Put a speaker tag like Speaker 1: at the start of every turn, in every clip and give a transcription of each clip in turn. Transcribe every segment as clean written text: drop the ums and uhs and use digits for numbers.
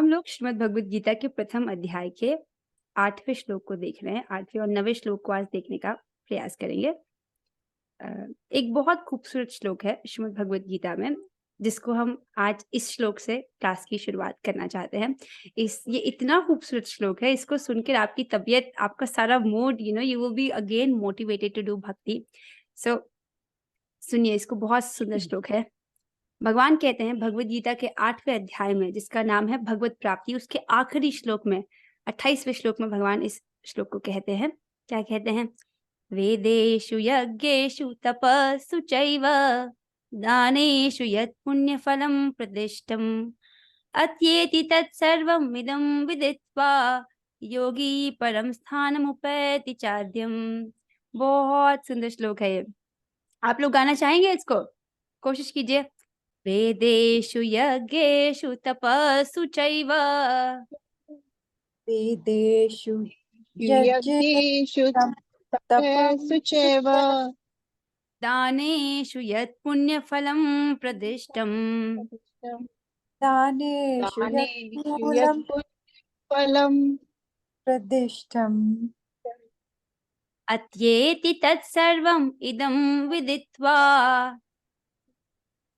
Speaker 1: हम लोग श्रीमद् भगवद गीता के प्रथम अध्याय के 8वें श्लोक को देख रहे हैं। 8वें और 9वें श्लोक को आज देखने का प्रयास करेंगे। एक बहुत खूबसूरत श्लोक है श्रीमद् भगवद गीता में, जिसको हम आज इस श्लोक से क्लास की शुरुआत करना चाहते हैं। ये इतना खूबसूरत श्लोक है, इसको सुनकर आपकी तबीयत, आपका सारा mood, you will be again motivated to do bhakti. So सुनिए, इसको बहुत सुंदर श्लोक है। भगवान कहते हैं भगवद गीता के 8वें अध्याय में, जिसका नाम है भगवत प्राप्ति, उसके आखिरी श्लोक में 28वें श्लोक में भगवान इस श्लोक को कहते हैं। क्या कहते हैं? वेदेषु यज्ञेषु तपस्सु चैव दानेषु यत् पुण्यफलं प्रतिष्ठम् अत्येति तत्सर्वम् इदं विदित्वा योगी परम स्थानमुपैति चाद्यम्। बहुत सुंदर श्लोक है ये। आप लोग गाना चाहेंगे इसको? कोशिश कीजिए। वेदेषु यज्ञेषु तपस्सु चैव
Speaker 2: वेदेषु
Speaker 3: यज्ञेषु तपस्सु चैव
Speaker 1: दानेषु यत् पुण्यफलं प्रदिष्टम्
Speaker 2: दानेषु
Speaker 3: यत् फलं
Speaker 2: प्रदिष्टम्
Speaker 1: अत्येति तत्सर्वम् इदं विदित्वा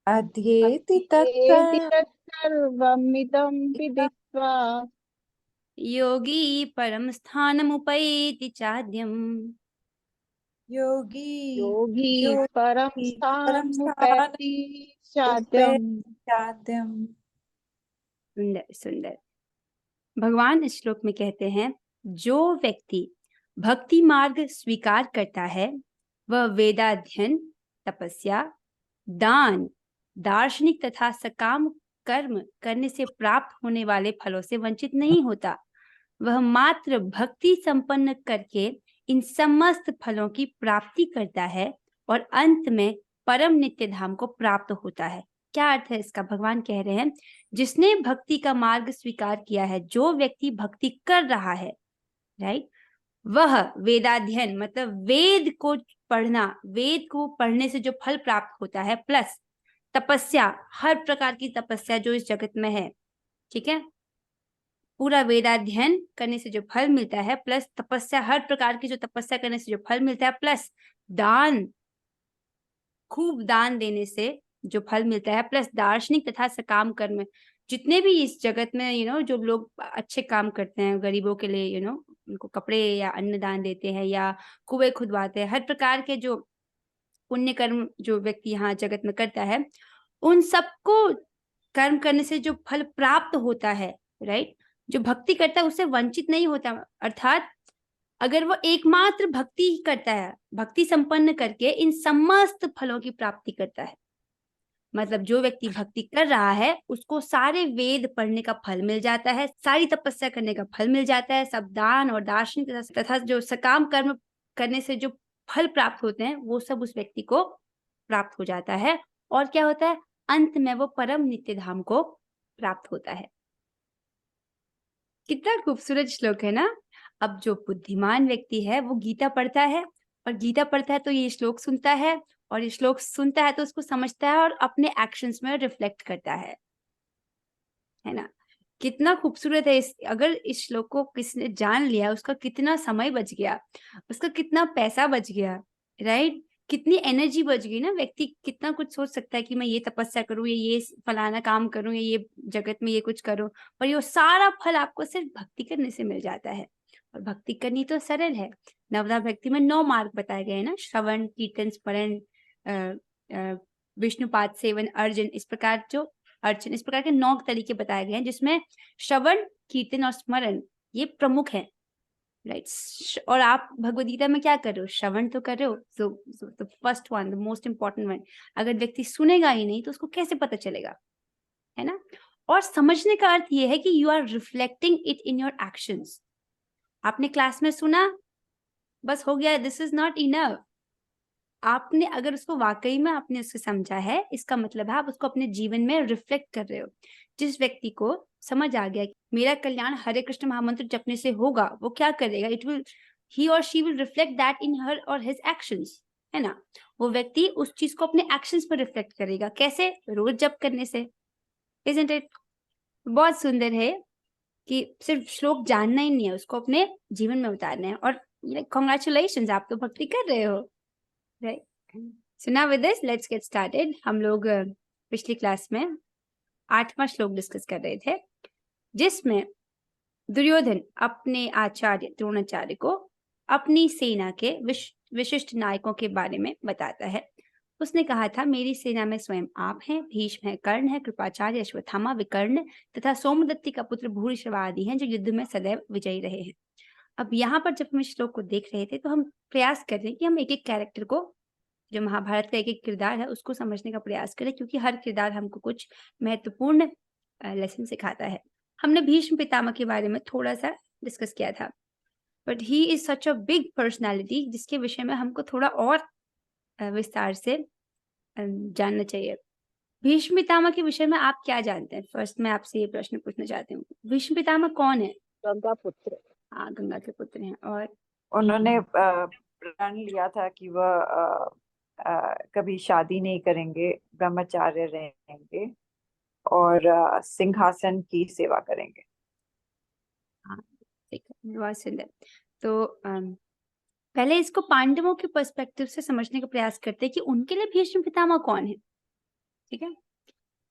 Speaker 2: अध्येति
Speaker 3: तत्सर्वमिदं विदित्वा
Speaker 1: योगी परम स्थानमुपैति चाद्यम्।
Speaker 3: योगी परम स्थानमुपैति चाद्यम्।
Speaker 1: सुंदर सुंदर। भगवान इस श्लोक में कहते हैं, जो व्यक्ति भक्ति मार्ग स्वीकार करता है वह वेदाध्ययन, तपस्या, दान, दार्शनिक तथा सकाम कर्म करने से प्राप्त होने वाले फलों से वंचित नहीं होता। वह मात्र भक्ति संपन्न करके इन समस्त फलों की प्राप्ति करता है और अंत में परम नित्य धाम को प्राप्त होता है। क्या अर्थ है इसका? भगवान कह रहे हैं, जिसने भक्ति का मार्ग स्वीकार किया है, जो व्यक्ति भक्ति कर रहा है, राइट, वह वेदाध्ययन मतलब वेद को पढ़ना, वेद को पढ़ने से जो फल प्राप्त होता है, प्लस तपस्या, हर प्रकार की तपस्या जो इस जगत में है, ठीक है, पूरा वेदाध्ययन करने से जो फल मिलता है, प्लस तपस्या, हर प्रकार की जो तपस्या करने से जो फल मिलता है, प्लस दान, खूब दान देने से जो फल मिलता है, प्लस दार्शनिक तथा सकाम कर्म, जितने भी इस जगत में जो लोग अच्छे काम करते हैं गरीबों के लिए, उनको कपड़े या अन्न दान देते हैं या कुएं खुदवाते हैं, हर प्रकार के जो पुण्य कर्म जो व्यक्ति यहाँ जगत में करता है, उन सबको कर्म करने से जो फल प्राप्त होता है, राइट, जो भक्ति करता है उससे वंचित नहीं होता। अर्थात अगर वो एकमात्र भक्ति ही करता है, भक्ति संपन्न करके इन समस्त फलों की प्राप्ति करता है, मतलब जो व्यक्ति भक्ति कर रहा है उसको सारे वेद पढ़ने का फल मिल जाता है, सारी तपस्या करने का फल मिल जाता है, सब दान और दार्शनिक तथा जो सकाम कर्म करने से जो फल प्राप्त होते हैं वो सब उस व्यक्ति को प्राप्त हो जाता है। और क्या होता है? अंत में वो परम नित्य धाम को प्राप्त होता है। कितना खूबसूरत श्लोक है ना। अब जो बुद्धिमान व्यक्ति है वो गीता पढ़ता है, और गीता पढ़ता है तो ये श्लोक सुनता है, और ये श्लोक सुनता है तो उसको समझता है और अपने एक्शंस में रिफ्लेक्ट करता है ना। कितना खूबसूरत है। अगर इस श्लोक को किसने जान लिया, उसका कितना समय बच गया, उसका कितना पैसा बच गया, राइट, कितनी एनर्जी बच गई ना। व्यक्ति कितना कुछ सोच सकता है कि मैं ये तपस्या करूं, ये फलाना काम करूं, या ये जगत में ये कुछ करूं, पर ये सारा फल आपको सिर्फ भक्ति करने से मिल जाता है। और भक्ति करनी तो सरल है। नवदा भक्ति में 9 मार्ग बताए गए हैं ना, श्रवण, कीर्तन, स्मरण, विष्णुपाद सेवन, अर्जन, इस प्रकार इस प्रकार के 9 तरीके बताए गए हैं, जिसमें श्रवण, कीर्तन और स्मरण ये प्रमुख है, राइट। और आप भगवद गीता में क्या कर रहे हो? श्रवण तो कर रहे हो। So the first one, the most important one. अगर व्यक्ति सुनेगा ही नहीं तो उसको कैसे पता चलेगा, है ना। और समझने का अर्थ ये है कि you are reflecting it in your actions. आपने क्लास में सुना, बस हो गया, दिस इज नॉट इनफ। आपने अगर उसको वाकई में आपने उसको समझा है, इसका मतलब है आप उसको अपने जीवन में रिफ्लेक्ट कर रहे हो। जिस व्यक्ति को समझ आ गया कि मेरा कल्याण हरे कृष्ण महामंत्र जपने से होगा, वो क्या करेगा? ही और she will reflect that in her और हिज एक्शंस, है ना। वो व्यक्ति उस चीज को अपने एक्शंस पर रिफ्लेक्ट करेगा। कैसे? रोज जप करने से, इजंट इट? बहुत सुंदर है। कि सिर्फ श्लोक जानना ही नहीं है, उसको अपने जीवन में उतारना है। और कॉन्ग्रेचुलेशन, आप तो भक्ति कर रहे हो, right. So now with this let's get started. हम लोग पिछली क्लास में 8वां श्लोक डिस्कस कर रहे थे, जिसमें दुर्योधन अपने आचार्य द्रोणाचार्य को अपनी सेना के विशिष्ट नायकों के बारे में बताता है। उसने कहा था, मेरी सेना में स्वयं आप हैं, भीष्म है, कर्ण है, कृपाचार्य, अश्वत्थामा, विकर्ण तथा सोमदत्ती का पुत्र भूरिश्रवा आदि हैं, जो युद्ध में सदैव विजयी रहे हैं। अब यहाँ पर जब हम इस श्लोक को देख रहे थे तो हम प्रयास कर रहे हैं कि हम एक एक कैरेक्टर को, जो महाभारत का एक एक किरदार है, उसको समझने का प्रयास करें, क्योंकि हर किरदार हमको कुछ महत्वपूर्ण लेसन सिखाता है। हमने भीष्म पितामह के बारे में थोड़ा सा डिस्कस किया था, but he is such a big personality, जिसके विषय में हमको थोड़ा और विस्तार से जानना चाहिए। भीष्म पितामह के विषय में आप क्या जानते हैं? फर्स्ट मैं आपसे ये प्रश्न पूछना चाहती हूँ, भीष्म पितामह कौन है?
Speaker 3: गंगा पुत्र।
Speaker 1: हाँ, गंगा के पुत्र हैं। और
Speaker 2: उन्होंने प्रण लिया था कि वह कभी शादी नहीं करेंगे, ब्रह्मचार्य रहेंगे और सिंहासन की सेवा करेंगे।
Speaker 1: हाँ, ठीक है, बहुत सुंदर। तो पहले इसको पांडवों के पर्सपेक्टिव से समझने का प्रयास करते हैं कि उनके लिए भीष्म पितामह कौन है। ठीक है,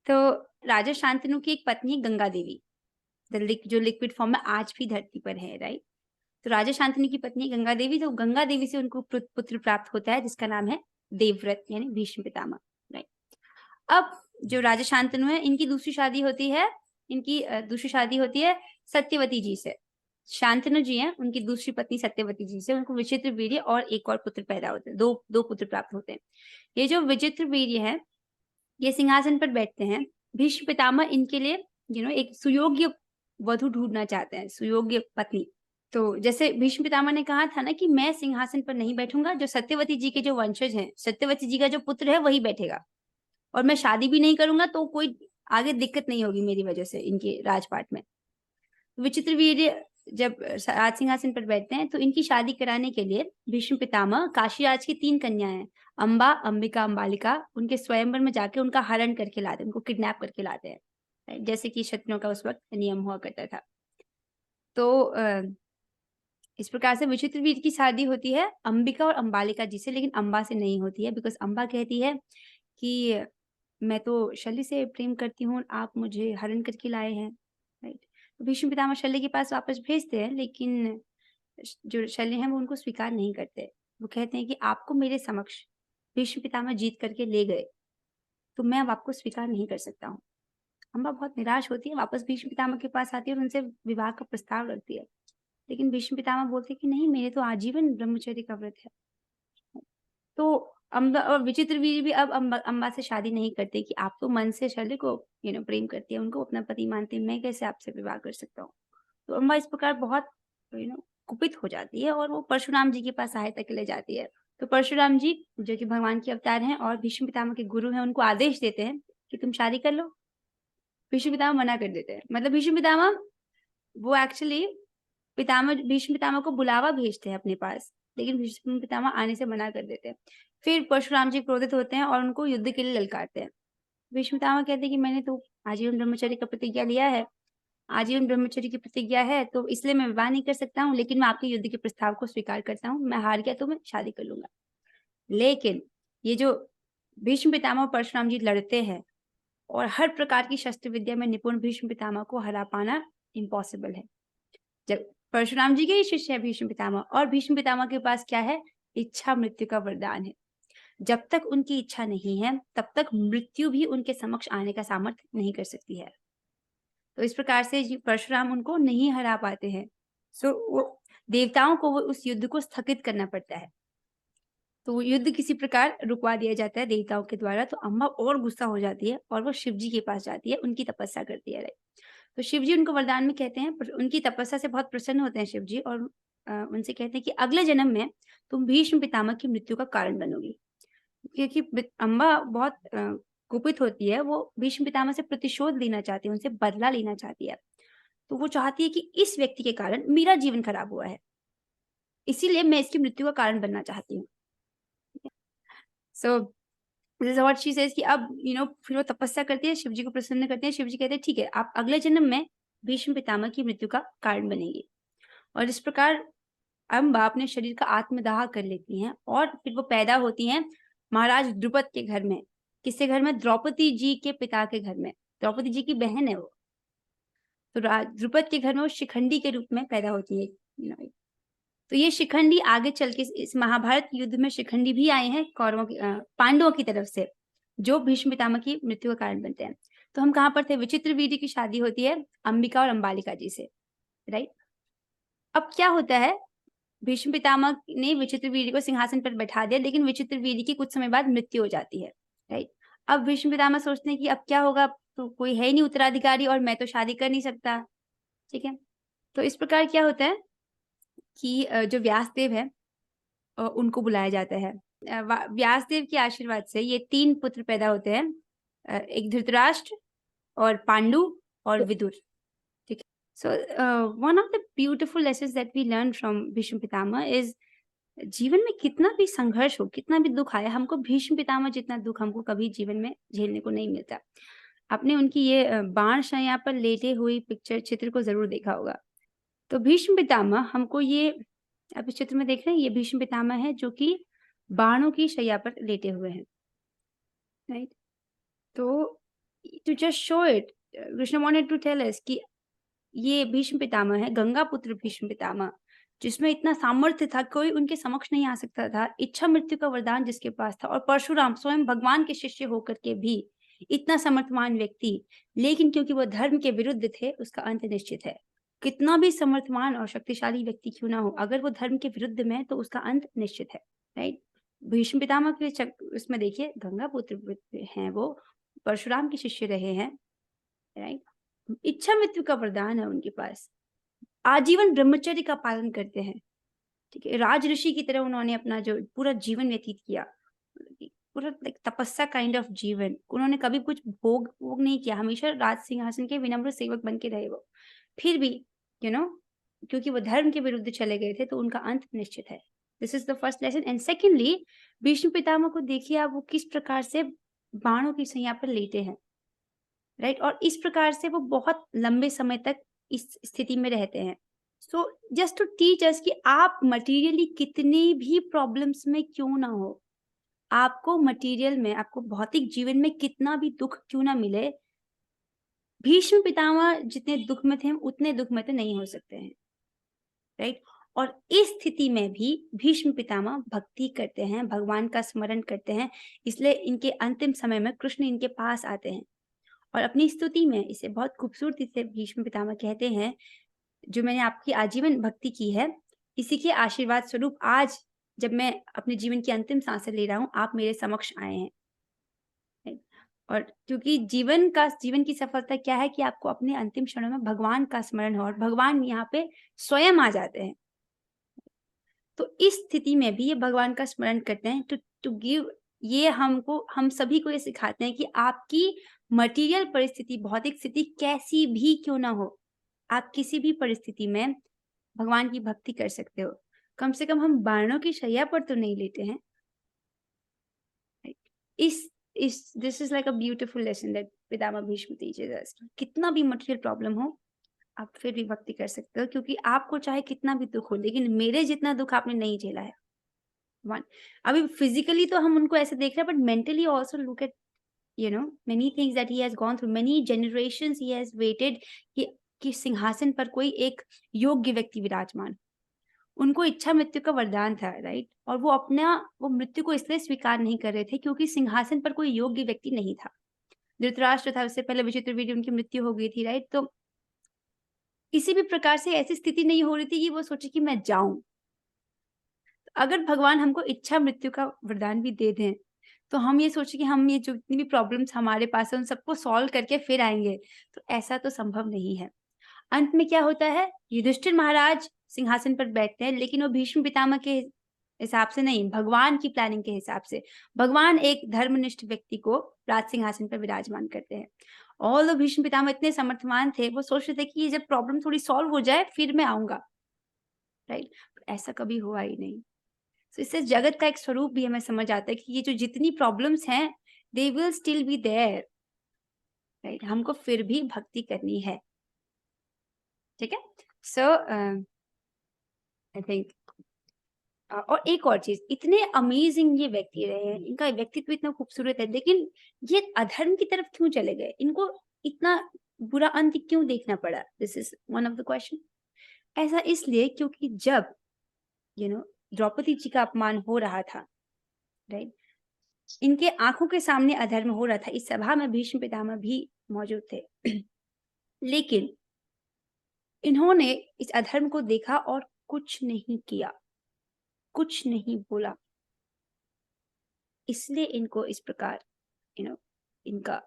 Speaker 1: तो राजा शांतनु की एक पत्नी गंगा देवी, जो लिक्विड फॉर्म में आज भी धरती पर है, राइट। तो राजा शांतनु की पत्नी गंगा देवी, तो गंगा देवी से उनको पुत्र प्राप्त होता है, जिसका नाम है देवव्रत, यानी भीष्म पितामह, राइट। अब जो राजा शांतनु है, इनकी दूसरी शादी होती है सत्यवती जी से। शांतनु जी हैं, उनकी दूसरी पत्नी सत्यवती जी से उनको विचित्र वीर्य और एक और पुत्र पैदा होते हैं, दो पुत्र प्राप्त होते हैं। ये जो विचित्र वीर्य है, ये सिंहासन पर बैठते हैं। भीष्म पितामह इनके लिए एक सुयोग्य वधु ढूंढना चाहते हैं, सुयोग्य पत्नी। तो जैसे भीष्म पितामह ने कहा था ना कि मैं सिंहासन पर नहीं बैठूंगा, जो सत्यवती जी के जो वंशज हैं, सत्यवती जी का जो पुत्र है वही बैठेगा, और मैं शादी भी नहीं करूंगा, तो कोई आगे दिक्कत नहीं होगी मेरी वजह से इनके राजपाट में। विचित्र वीर्य जब राज सिंहासन पर बैठते हैं, तो इनकी शादी कराने के लिए भीष्म पितामह काशीराज की 3 कन्याएं, अंबा, अंबिका, अंबालिका, उनके स्वयंवर में जाके उनका हरण करके लाते हैं, उनको किडनैप करके लाते हैं, जैसे कि क्षत्रियों का उस वक्त नियम हुआ करता था। तो इस प्रकार से विचित्र वीर की शादी होती है अंबिका और अंबालिका जी से, लेकिन अंबा से नहीं होती है, बिकॉज अंबा कहती है कि मैं तो शल्य से प्रेम करती हूँ, आप मुझे हरण करके लाए हैं, राइट। तो भीष्म पितामह शल्य के पास वापस भेजते हैं, लेकिन जो शल्य हैं वो उनको स्वीकार नहीं करते। वो कहते हैं कि आपको मेरे समक्ष भीष्म पितामह जीत करके ले गए, तो मैं अब आपको स्वीकार नहीं कर सकता हूँ। अंबा बहुत निराश होती है, वापस भीष्म पितामह के पास आती है और उनसे विवाह का प्रस्ताव रखती है, लेकिन भीष्म पितामह बोलते हैं कि नहीं, मेरे तो आजीवन ब्रह्मचर्य का व्रत है। तो अम्बा और विचित्र वीर भी अब अम्बा से शादी नहीं करते कि आप तो मन से शल्य को प्रेम करती है, उनको अपना पति मानते हैं, मैं कैसे आपसे विवाह कर सकता हूँ। तो अम्बा इस प्रकार बहुत कुपित हो जाती है और वो परशुराम जी के पास सहायता के लिए जाती है। तो परशुराम जी, जो कि भगवान के अवतार हैं और भीष्म पितामह के गुरु हैं, उनको आदेश देते हैं कि तुम शादी कर लो। भीष्म पितामह मना कर देते हैं, मतलब भीष्म पितामह वो एक्चुअली भीष्म पितामह को बुलावा भेजते हैं अपने पास, लेकिन भीष्म पितामह आने से मना कर देते हैं। फिर परशुराम जी क्रोधित होते हैं और उनको युद्ध के लिए ललकारते हैं। भीष्म पितामह कहते हैं कि मैंने तो आजीवन ब्रह्मचर्य का प्रतिज्ञा लिया है, आजीवन ब्रह्मचर्य की प्रतिज्ञा है, तो इसलिए मैं विवाह नहीं कर सकता हूँ, लेकिन मैं आपके युद्ध के प्रस्ताव को स्वीकार करता हूँ, मैं हार गया तो मैं शादी कर लूंगा। लेकिन ये जो भीष्म पितामह और परशुराम जी लड़ते हैं, और हर प्रकार की शस्त्र विद्या में निपुण भीष्म पितामह को हरा पाना इम्पॉसिबल है। जब परशुराम जी के ही शिष्य है भीष्म पितामह, और भीष्म पितामह के पास क्या है? इच्छा मृत्यु का वरदान है। जब तक उनकी इच्छा नहीं है, तब तक मृत्यु भी उनके समक्ष आने का सामर्थ्य नहीं कर सकती है। तो इस प्रकार से परशुराम उनको नहीं हरा पाते हैं। वो देवताओं को वो उस युद्ध को स्थगित करना पड़ता है। तो युद्ध किसी प्रकार रुकवा दिया जाता है देवताओं के द्वारा। तो अम्बा और गुस्सा हो जाती है और वो शिव जी के पास जाती है, उनकी तपस्या करती है। तो शिव जी उनको वरदान में कहते हैं, उनकी तपस्या से बहुत प्रसन्न होते हैं शिव जी, और उनसे कहते हैं कि अगले जन्म में तुम भीष्म पितामह की मृत्यु का कारण बनोगी। क्योंकि अम्बा बहुत कुपित होती है, वो भीष्म पितामह से प्रतिशोध लेना चाहती है, उनसे बदला लेना चाहती है। तो वो चाहती है कि इस व्यक्ति के कारण मेरा जीवन खराब हुआ है, इसीलिए मैं इसकी मृत्यु का कारण बनना चाहती हूँ। So this is what she says कि अब फिर वो तपस्या करती है, शिव जी को प्रसन्न करते हैं। शिव जी कहते हैं ठीक है, आप अगले जन्म में भीष्म पितामह की मृत्यु का कारण बनेंगी। और इस प्रकार अम्बा अपने शरीर का आत्मदाह कर लेती हैं और फिर वो पैदा होती हैं महाराज द्रुपद के घर में। किसके घर में? द्रौपदी जी के पिता के घर में। द्रौपदी जी की बहन है वो। तो द्रुपद के घर में वो शिखंडी के रूप में पैदा होती है। तो ये शिखंडी आगे चल के इस महाभारत युद्ध में शिखंडी भी आए हैं कौरवों की पांडवों की तरफ से, जो भीष्म पितामह की मृत्यु का कारण बनते हैं। तो हम कहाँ पर थे? विचित्र वीर्य की शादी होती है अंबिका और अंबालिका जी से, राइट। अब क्या होता है, भीष्म पितामह ने विचित्र वीर्य को सिंहासन पर बैठा दिया, लेकिन विचित्र वीर्य की कुछ समय बाद मृत्यु हो जाती है, राइट। अब भीष्म पितामह सोचते हैं कि अब क्या होगा, तो कोई है ही नहीं उत्तराधिकारी और मैं तो शादी कर नहीं सकता, ठीक है। तो इस प्रकार क्या होता है कि जो व्यासदेव है उनको बुलाया जाता है। व्यासदेव के आशीर्वाद से ये 3 पुत्र पैदा होते हैं, एक धृतराष्ट्र और पांडु और विदुर, ठीक है। So one of the beautiful lessons that we learn from Bhishma Pitamah is, जीवन में कितना भी संघर्ष हो, कितना भी दुख आए, हमको भीष्म पितामह जितना दुख हमको कभी जीवन में झेलने को नहीं मिलता। आपने उनकी ये बाण शैया पर लेटे हुई चित्र को जरूर देखा होगा। तो भीष्म पितामह हमको ये, आप इस चित्र में देख रहे हैं, ये भीष्म पितामह है जो कि बाणों की शैया पर लेटे हुए हैं, राइट। तो to just show it, Krishna wanted to tell us कि ये भीष्म पितामह है, गंगा पुत्र भीष्म पितामह, जिसमें इतना सामर्थ्य था, कोई उनके समक्ष नहीं आ सकता था, इच्छा मृत्यु का वरदान जिसके पास था, और परशुराम स्वयं भगवान के शिष्य होकर के भी इतना समर्थवान व्यक्ति, लेकिन क्योंकि वो धर्म के विरुद्ध थे, उसका अंत निश्चित है। कितना भी समर्थवान और शक्तिशाली व्यक्ति क्यों ना हो, अगर वो धर्म के विरुद्ध में है तो उसका अंत निश्चित है, राइट। भीष्म पितामह के उसमें देखिए, गंगा पुत्र हैं वो, परशुराम के शिष्य रहे हैं, राइट। इच्छा मृत्यु का वरदान है उनके पास, आजीवन ब्रह्मचर्य का पालन करते हैं, ठीक है। राज ऋषि की तरह उन्होंने अपना जो पूरा जीवन व्यतीत किया, पूरा लाइक तपस्या काइंड ऑफ जीवन, उन्होंने कभी कुछ भोग नहीं किया, हमेशा राज सिंहासन के विनम्र सेवक बन के रहे वो। फिर भी क्योंकि वो धर्म के विरुद्ध चले गए थे, तो उनका अंत निश्चित है। This is the first lesson. And secondly, Bhishma Pitamah को देखिए आप, वो किस प्रकार से बाणों की सैया पर लेटे हैं, राइट। और इस प्रकार से वो बहुत लंबे समय तक इस स्थिति में रहते हैं। So just to teach us कि आप मटेरियली कितनी भी प्रॉब्लम्स में क्यों ना हो, आपको मटेरियल में, आपको भौतिक जीवन में कितना भी दुख क्यों ना मिले, भीष्म पितामह जितने दुख में थे उतने दुख में तो नहीं हो सकते हैं, राइट। और इस स्थिति में भी भीष्म पितामह भक्ति करते हैं, भगवान का स्मरण करते हैं, इसलिए इनके अंतिम समय में कृष्ण इनके पास आते हैं और अपनी स्तुति में इसे बहुत खूबसूरती से भीष्म पितामह कहते हैं, जो मैंने आपकी आजीवन भक्ति की है, इसी के आशीर्वाद स्वरूप आज जब मैं अपने जीवन की अंतिम सांसें ले रहा हूँ, आप मेरे समक्ष आए हैं। और क्योंकि जीवन की सफलता क्या है कि आपको अपने अंतिम क्षणों में भगवान का स्मरण हो, और भगवान यहाँ पे स्वयं आ जाते हैं। तो इस स्थिति में भी ये भगवान का स्मरण करते हैं टू गिव, ये हम सभी को ये सिखाते हैं कि आपकी मटेरियल परिस्थिति, भौतिक स्थिति कैसी भी क्यों ना हो, आप किसी भी परिस्थिति में भगवान की भक्ति कर सकते हो। कम से कम हम बाणों की शैया पर तो नहीं लेते हैं। This is like a beautiful lesson that Pitamah Bhishma teaches us. कितना भी मटेरियल प्रॉब्लम हो, आप फिर भी भक्ति कर सकते हो, क्योंकि आपको चाहे कितना भी दुख हो, लेकिन मेरे जितना दुख आपने नहीं झेला है। वन, अभी फिजिकली तो हम उनको ऐसे देख रहे हैं, but mentally also look at many things that he has gone through, many generations he has waited कि सिंहासन पर कोई एक योग्य व्यक्ति विराजमान। उनको इच्छा मृत्यु का वरदान था, राइट। और वो मृत्यु को इसलिए स्वीकार नहीं कर रहे थे क्योंकि सिंहासन पर कोई योग्य व्यक्ति नहीं था। धृतराष्ट्र था, उससे पहले विचित्र वीर्य उनकी मृत्यु हो गई थी, राइट। तो किसी भी प्रकार से ऐसी स्थिति नहीं हो रही थी कि वो सोचे कि मैं जाऊं। अगर भगवान हमको इच्छा मृत्यु का वरदान भी दे दें, तो हम ये सोचे कि हम ये जो जितनी भी प्रॉब्लम्स हमारे पास है उन सबको सॉल्व करके फिर आएंगे, तो ऐसा तो संभव नहीं है। अंत में क्या होता है, युधिष्ठिर महाराज सिंहासन पर बैठते हैं, लेकिन वो भीष्म पितामह के हिसाब से नहीं, भगवान की प्लानिंग के हिसाब से। भगवान एक धर्मनिष्ठ व्यक्ति को राज सिंहासन पर विराजमान करते हैं। और भीष्म पितामह इतने समर्थवान थे, वो सोच रहे थे कि ये जब प्रॉब्लम थोड़ी सॉल्व हो जाए फिर मैं आऊंगा, राइट। ऐसा कभी हुआ ही नहीं। तो इससे जगत का एक स्वरूप भी हमें समझ आता है कि ये जो जितनी प्रॉब्लम्स हैं, they will still be there, right. हमको फिर भी भक्ति करनी है। ठीक है। सो आई थिंक और एक और चीज, इतने अमेजिंग ये व्यक्ति रहे हैं, इनका व्यक्तित्व इतना खूबसूरत है, लेकिन ये अधर्म की तरफ क्यों चले गए? इनको इतना बुरा अंत क्यों देखना पड़ा? This is one of the question. ऐसा इसलिए क्योंकि जब द्रौपदी जी का अपमान हो रहा था, राइट, इनके आंखों के सामने अधर्म हो रहा था, इस सभा में भीष्म पितामह भी मौजूद थे लेकिन इन्होंने इस अधर्म को देखा और कुछ नहीं किया, कुछ नहीं बोला, इसलिए इनको इस प्रकार इनका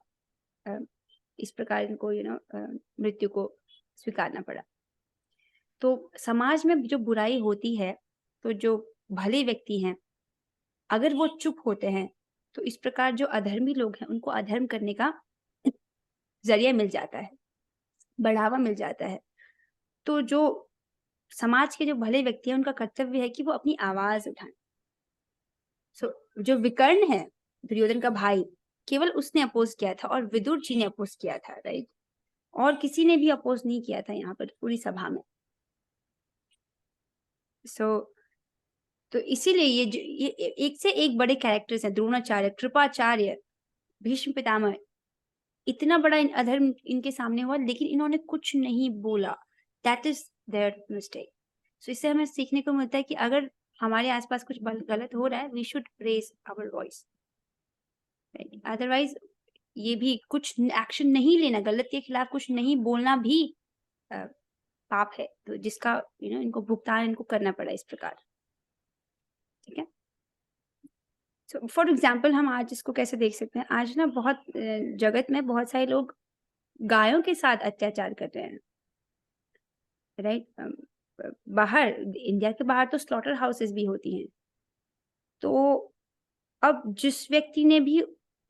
Speaker 1: इस प्रकार इनको मृत्यु को स्वीकारना पड़ा। तो समाज में जो बुराई होती है, तो जो भले व्यक्ति हैं अगर वो चुप होते हैं तो इस प्रकार जो अधर्मी लोग हैं उनको अधर्म करने का जरिया मिल जाता है, बढ़ावा मिल जाता है। तो जो समाज के जो भले व्यक्ति हैं उनका कर्तव्य है कि वो अपनी आवाज उठाएं। सो जो विकर्ण है, दुर्योधन का भाई, केवल उसने अपोज किया था और विदुर जी ने अपोज किया था, राइट, और किसी ने भी अपोज नहीं किया था यहाँ पर पूरी सभा में। तो इसीलिए ये एक से एक बड़े कैरेक्टर्स हैं, द्रोणाचार्य, कृपाचार्य, भीष्म पितामह, इतना बड़ा अधर्म इनके सामने हुआ लेकिन इन्होंने कुछ नहीं बोला। That is their mistake. So इससे हमें सीखने को मिलता है कि अगर हमारे आसपास कुछ गलत हो रहा है, we should raise our voice, otherwise ये भी कुछ एक्शन नहीं लेना, गलत के खिलाफ कुछ नहीं बोलना भी पाप है, तो जिसका इनको भुगतान इनको करना पड़ा इस प्रकार। ठीक है। सो फॉर एग्जाम्पल हम आज इसको कैसे देख सकते हैं, आज ना बहुत जगत में बहुत सारे लोग गायों के साथ अत्याचार कर रहे हैं, राइट। बाहर, इंडिया के बाहर तो स्लॉटर हाउसेस भी होती हैं। तो अब जिस व्यक्ति ने भी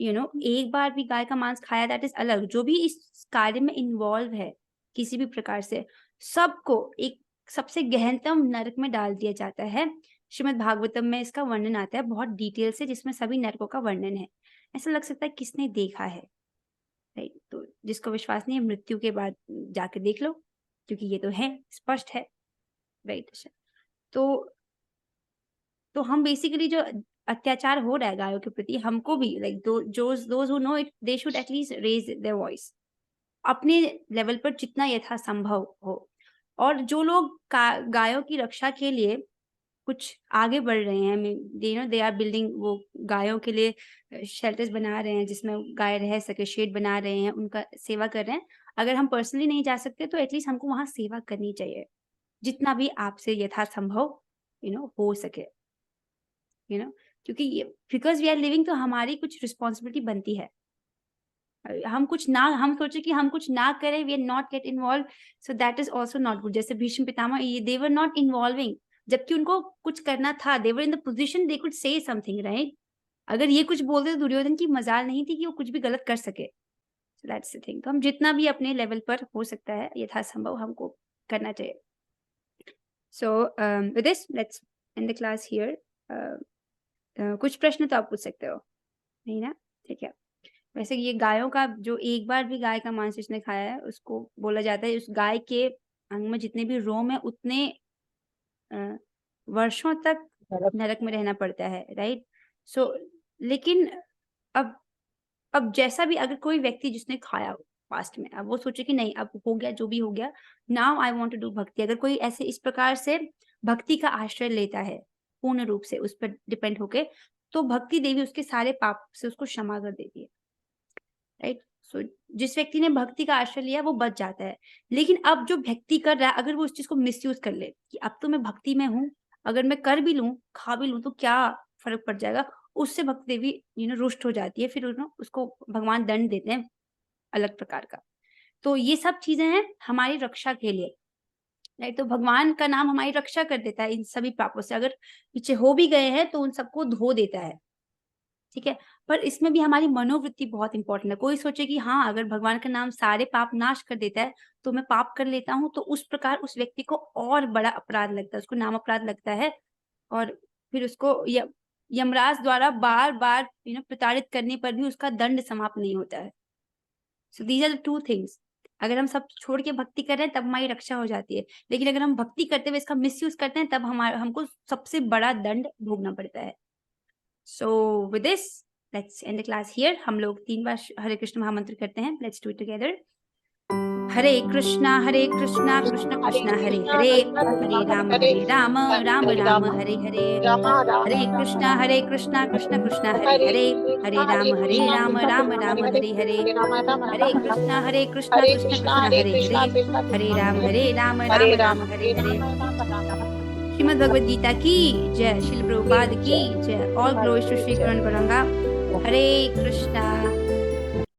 Speaker 1: एक बार भी गाय का मांस खाया, दैट इज अलग, जो भी इस कार्य में इन्वॉल्व है किसी भी प्रकार से, सबको एक सबसे गहनतम नरक में डाल दिया जाता है। श्रीमद् भागवतम में इसका वर्णन आता है बहुत डिटेल से, जिसमें सभी नरकों का वर्णन है। ऐसा लग सकता है किसने देखा है, राइट। तो जिसको विश्वास नहीं है, मृत्यु के बाद जाके देख लो, क्योंकि ये तो है, स्पष्ट है, राइट। तो हम बेसिकली जो अत्याचार हो रहा है गायों के प्रति, हमको भी like those who know it, they should at least raise their voice अपने लेवल पर जितना यथासंभव हो। और जो लोग गायों की रक्षा के लिए कुछ आगे बढ़ रहे हैं, दे आर बिल्डिंग, वो गायों के लिए शेल्टर्स बना रहे हैं जिसमें गाय रह सके, शेड बना रहे हैं, उनका सेवा कर रहे हैं। अगर हम पर्सनली नहीं जा सकते तो एटलीस्ट हमको वहां सेवा करनी चाहिए, जितना भी आपसे यथासंभव हो सके, क्योंकि ये बिकॉज वी आर लिविंग, तो हमारी कुछ रिस्पॉन्सिबिलिटी बनती है। हम सोचे कि हम कुछ ना करें, we are not get involve, so that is also not good. जैसे Bhishma Pitamah, they were not involving, जबकि उनको कुछ करना था, they were in the position, they could say something, right. अगर ये कुछ बोलते तो दुर्योधन की मजाल नहीं थी कि वो कुछ भी गलत कर सके। So that's the thing. तो हम जितना भी अपने लेवल पर हो सकता है यथासंभव हमको करना चाहिए। सो with this let's end the class here. कुछ प्रश्न तो आप पूछ सकते हो, नहीं ना? ठीक है। वैसे ये गायों का, जो एक बार भी गाय का मांस जिसने खाया है उसको बोला जाता है उस गाय के अंग में जितने भी रोम है उतने वर्षों तक नरक में रहना पड़ता है, राइट। सो लेकिन अब जैसा भी, अगर कोई व्यक्ति जिसने खाया पास्ट में, अब वो सोचे कि नहीं अब हो गया जो भी हो गया, now I want to do bhakti, अगर कोई ऐसे इस प्रकार से भक्ति का आश्रय लेता है पूर्ण रूप से उस पर डिपेंड होके, तो भक्ति देवी उसके सारे पाप से उसको क्षमा कर देती है, राइट। सो जिस व्यक्ति ने भक्ति का आश्रय लिया वो बच जाता है। लेकिन अब जो भक्ति कर रहा है, अगर वो उस चीज को मिसयूज कर ले कि अब तो मैं भक्ति में हूँ, अगर मैं कर भी लूं, खा भी लूं तो क्या फर्क पड़ जाएगा, उससे भक्ति देवी रुष्ट हो जाती है, फिर उसको भगवान दंड देते हैं अलग प्रकार का। तो ये सब चीजें हैं हमारी रक्षा के लिए, राइट। तो भगवान का नाम हमारी रक्षा कर देता है इन सभी पापों से, अगर पीछे हो भी गए हैं तो उन सबको धो देता है, ठीक है। पर इसमें भी हमारी मनोवृत्ति बहुत इंपॉर्टेंट है। कोई सोचे कि हाँ अगर भगवान का नाम सारे पाप नाश कर देता है तो मैं पाप कर लेता हूँ, तो उस प्रकार उस व्यक्ति को और बड़ा अपराध लगता है, उसको नाम अपराध लगता है, और फिर उसको यमराज द्वारा बार बार प्रताड़ित करने पर भी उसका दंड समाप्त नहीं होता है। So these are the two things. अगर हम सब छोड़ के भक्ति कर रहे हैं तब हमारी रक्षा हो जाती है, लेकिन अगर हम भक्ति करते हुए इसका मिसयूज करते हैं तब हमको सबसे बड़ा दंड भोगना पड़ता है। So with this let's end the class here. हम लोग 3 बार हरे कृष्ण महामंत्र करते हैं। Let's do it together. Hare Krishna Krishna Krishna Hare Hare, Hare Ram Ram Ram Hare Hare, Hare Krishna Krishna Krishna Hare Hare, Hare Ram Ram Ram Hare Hare, Hare Krishna Krishna Krishna Hare Hare, Hare Ram Ram Hare Hare. Shrimad Bhagavad Gita की जय, श्रील प्रभुपाद की जय। All glories to Shri Gauranga. हरे कृष्णा।